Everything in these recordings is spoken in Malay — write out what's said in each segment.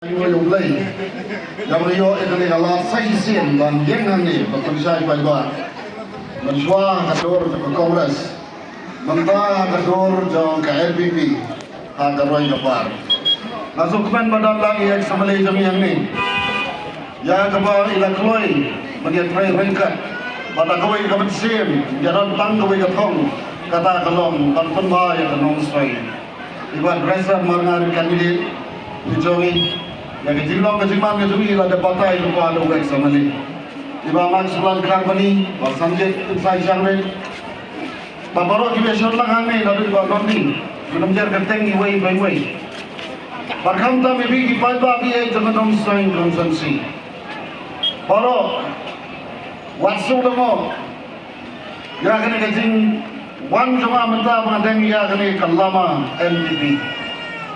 Người dùng lây, yang rio itu ni kalau saya sian dan yang ni, betul saya pada mensuah kadur ke Kongres, mentah kadur jauh ke LPP, ada roy kapar. Masuk kemen badan lagi yang sampai jam yang ni, ya kapal ilah keloi, bagi tray ringkat, pada kawai kamen sian, jalan tang kawai katong, kata kalong, tanpa bahaya kanong stray. Ibarat rasa mengenai kandidat dijongi. Yang kejilong kejiman kejumi ada batai lupa ada uang sama ni. Iba mak sebelah kerang bani, bal sanjit insai jangre. Babaro kita short lang hane lalu iba dondi. Belum jar keteng iway by way. Barkam ta mebi ki palba bi ay jangan dom sign consensi. Baro watsu demo. Ya kene kejing wan jama menta mengadeng ya kene kalama NDP.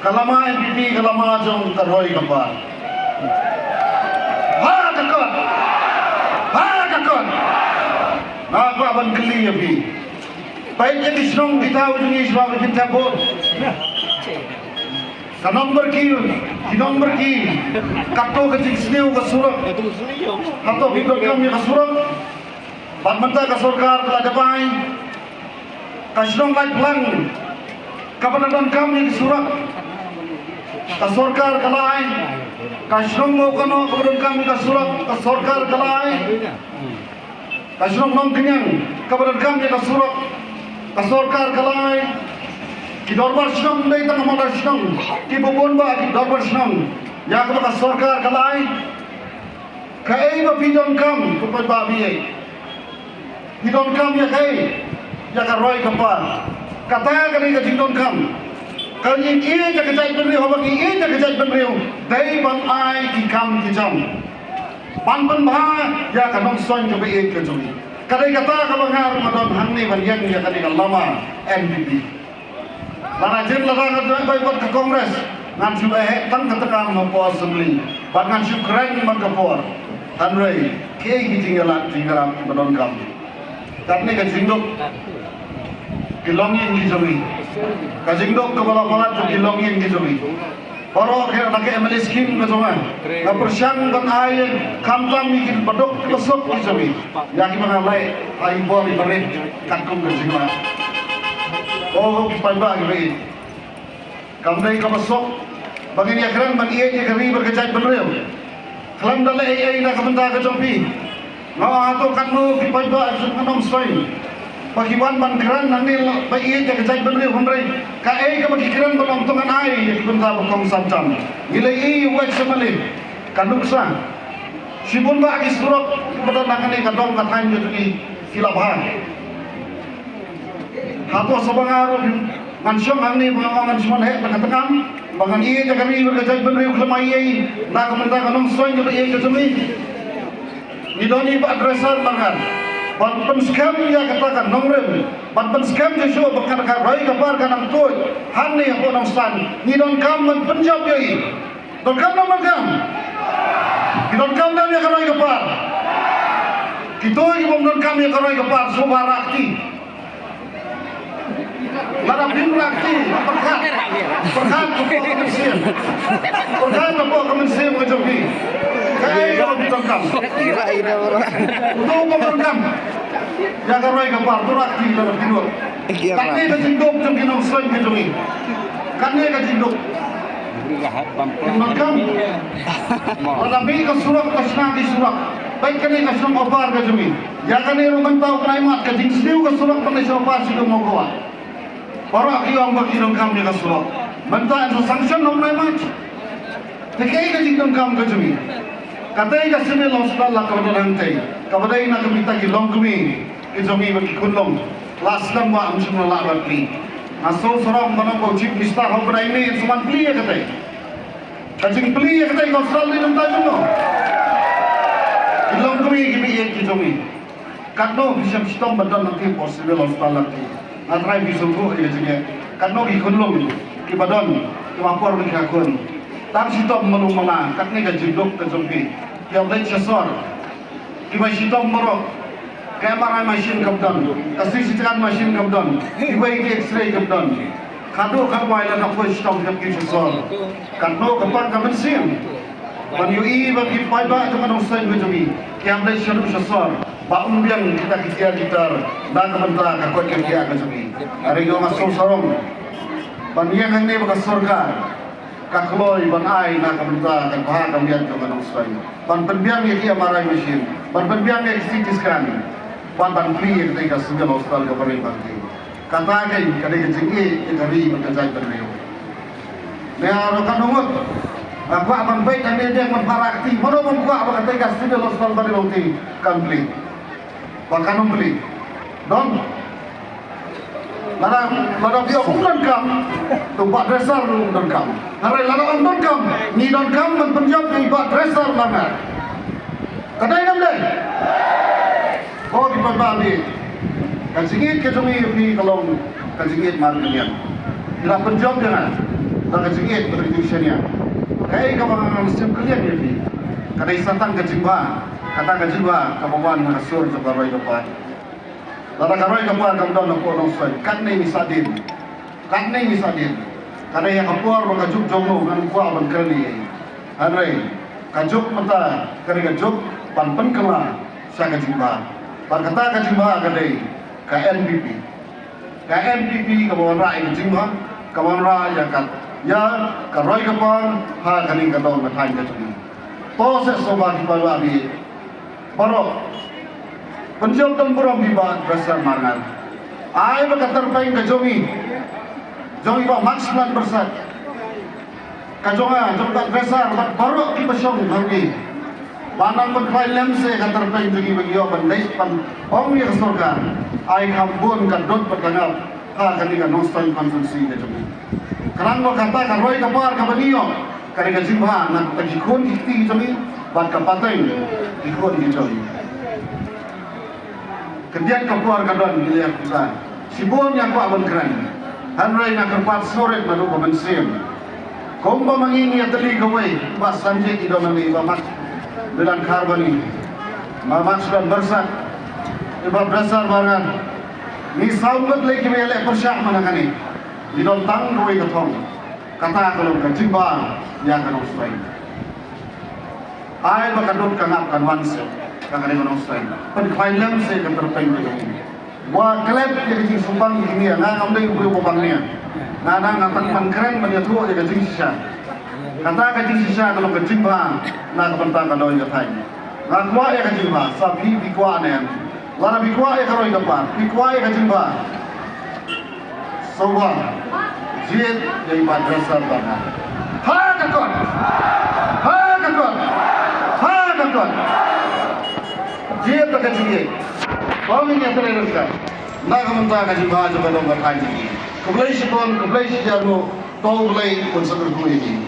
Kalama NPP, kalama jong karoy kapal. Hakakon. Aku aban keli api. Baik jadi senang kita ujung islam kita pun. Kanong berki. Kato kecik seniu kesurak. Kato bibir kami kesurak. Bat mentah kesurkar keladapai. Kasenong light plan. Kapan kami kesurak. Kasorkar kalai, kasyong mo kano kemudian kami kasorkar kalai, kasyong nong kenyang kemudian kami kasorkar kalai, kidorbar syong day tang modal syong, kibubun ba kidorbar syong, ya kemudian kasorkar kalai, kai ba pidon kam kupad ba biye, pidon kam ya kai, ya karoy kapal, katanya kani kajidon kam. Kalau yang ia jaga jahit beriu, apa ia jaga jahit beriu, day ban ai kikam kijam, ban bah ya kanong soin ke ia kejumi. Kadai kata kalau ngar madon hangni ban yang ya kadai lama NPP. Lana jen lara kadai buat ke Kongres, ngan cuba tang ketekan mampu assembly, ban ngan syukran mengkapor, hanrei kei tinggalan madon kami. Karena kejinduk kilongin kijumi. Kajingdok kepala-kepala tu kilongin kijumi. Orang kaya nak MLA skim kecuman. Kapersyang dan air kamtam mikir bedok kesok kijumi. Yang mengalai air bol ibarat kakum kejingman. Oh, payah ibarat. Kamdai kapesok. Bagi dia keren bagi ia keri berkecai benar. Kelam dalam AI nak kementar kejumpi. Ngah atau katmu payah sebenarnya selain. Bagiwan ban keran nanti bayi jaga jahit beri hundred. Kai ke bagi keran penontongan air yang bentar berkong santam. Nilai uang semali kanuksa. Sibun bagi surat kepada nangani kadong katanya jadi kilabahan. Hatu sebangaru mansyong angni pengawangan semua hek berketekam. Bangan iya jaga beri berkejahit beri uklemai iya. Nak kementar kanong soin jadi iya kejumi. Nidoni pak adresar bangan. Banten skam ya katakan nomrem, banten skam jesu bukan karai kapar kanang tuh, hani apa nongsan, ni don kam man penjab yai, don kam nomor kam, ni don kam dah ya karai kapar, kita ini don kam ya karai kapar, subarakti, lara bin rakti, perkat apa kemensiam kejogi. Kaya kalau ditangkap, untuk memperkam, jaga roy kapar, turakti dalam tidur. Kami kejinduk jam kinong soin kejungi. Kami kejinduk. Memperkam. Tetapi kesurak kesnati surak. Baik kami kesurak opar kejungi. Ya kami rumah tahu kenaimat kejing sediu kesurak pandai opar sudah mau kuat. Para kiong bagi kami kesurak. Mentah itu sanction nomor mat. Tekai kejinduk kami kejungi. Katanya kasih long sebelah kepada lantai, kepada ini nak minta kilong kami, kejumi bagi kulong, last lama amsun nak berkli. Asal seorang mana kau cip mistar kau pada ini cuma beli ya katanya, kacing beli ya katanya kau selalu minta dulu. Kilong kami ini kejumi, kado bisa sistem badan nanti possible long sebelah lagi, antara bisa tu ya jadi, kado kulong, kibadan, kemampuan bagi akun. Tam sitom melung mana, katnya kejinduk kejumpi, yang lain sesor, kibai sitom merok, kamera mesin kapdan, kasih sitaan mesin kapdan, kibai X-ray kapdan, kado kamera nak kau sitom yang kisesor, kado kapan kamen sim, ban UI bagi paiba itu kan usai bejumi yang dari syarul syasar ba umbiang kita dan kementar kakot kerja bejumi hari yo masuk sarong ban yang ini baka surga kakloi ban ai na kementar kan bahag kambian jo kan usai ban penbiang ye kia marai mesin ban penbiang ye CT scan ban pri ye kita sudah hospital ke bari bagi kata kai kadai jengi dari berkejai beriu ne aro kanungut aku akan baik dan dia memperakti mana membuka apa kata ikan sudah hospital bari bagi komplit bahkan membeli don lara dia umdan kam tu buat dresser umdan kam hari lara umdan kam ni don kam menpenjab ni buat dresser mana kadai nam deh oh di pembali kan singit ke jumi ni kalau kan singit marketnya ila penjab jangan kan singit beritusinya kai kawan sistem kalian ni kadai satan ke jimba kata ke jiwa kawan masur sebagai depan lada karoi kapuar kamdon ko no sai kanne ni sadin kada yang kapuar baka juk jongno kan kuah ban kerni anre kajuk mata kare kajuk pan kala sa ka jimba par kata ka jimba kadai ka NPP kawan rai ka jimba kawan rai ya kat ya karoi kapuar ha kaning kadon matai ka jumi to se soba ki bawa bi Baru penjauhan burung biba besar mangan. Ai berkata terpaing ke jomi ba max 9%. Kajonga jomta besar baru ki besong lagi. Banang berkai lemse kata terpaing jogi bagi yo bandai pan ong ya surga. Ai kambun kadot bertangap ha kani ka nostal konsumsi ke jomi. Kerang berkata karoi kapar kabaniyo kare ka jimba nak tagikon ikti jomi ban kapateng ikut dijoi kemudian keluar kadon dilihat kita sibon yang kuat berkeran hanrai nak kerpat sore madu pemensim komba mangini ateli gawai bas sanjik idonami bamak bilan karboni mamak sudah bersat iba besar barangan ni saumbat lagi mele persyak manakani didon tang gawai ketong kata kalau kecimba yang kan usai ai bakadot kangap kan wanse kangare kan usai pen khailam se kan terpain ni wa klep ye ji sumbang ini na amdai ubu bangnya na ngatak man keren man yatu ye ji sisa kata ka ji sisa kalau kecimba na kapenta ka doi ka thai na kwa ye kecimba sapi bikwa ne lara bikwa ye karoi ka pa bikwa ye kecimba sowa jit ye madrasah bana ha kakon Tuan, dia terkejut. Kau ini yang terlepas. Nak kementar kaji bahasa pada orang kaji. Kebelah si tuan, kebelah si jalu, kau boleh pun seterusnya ini.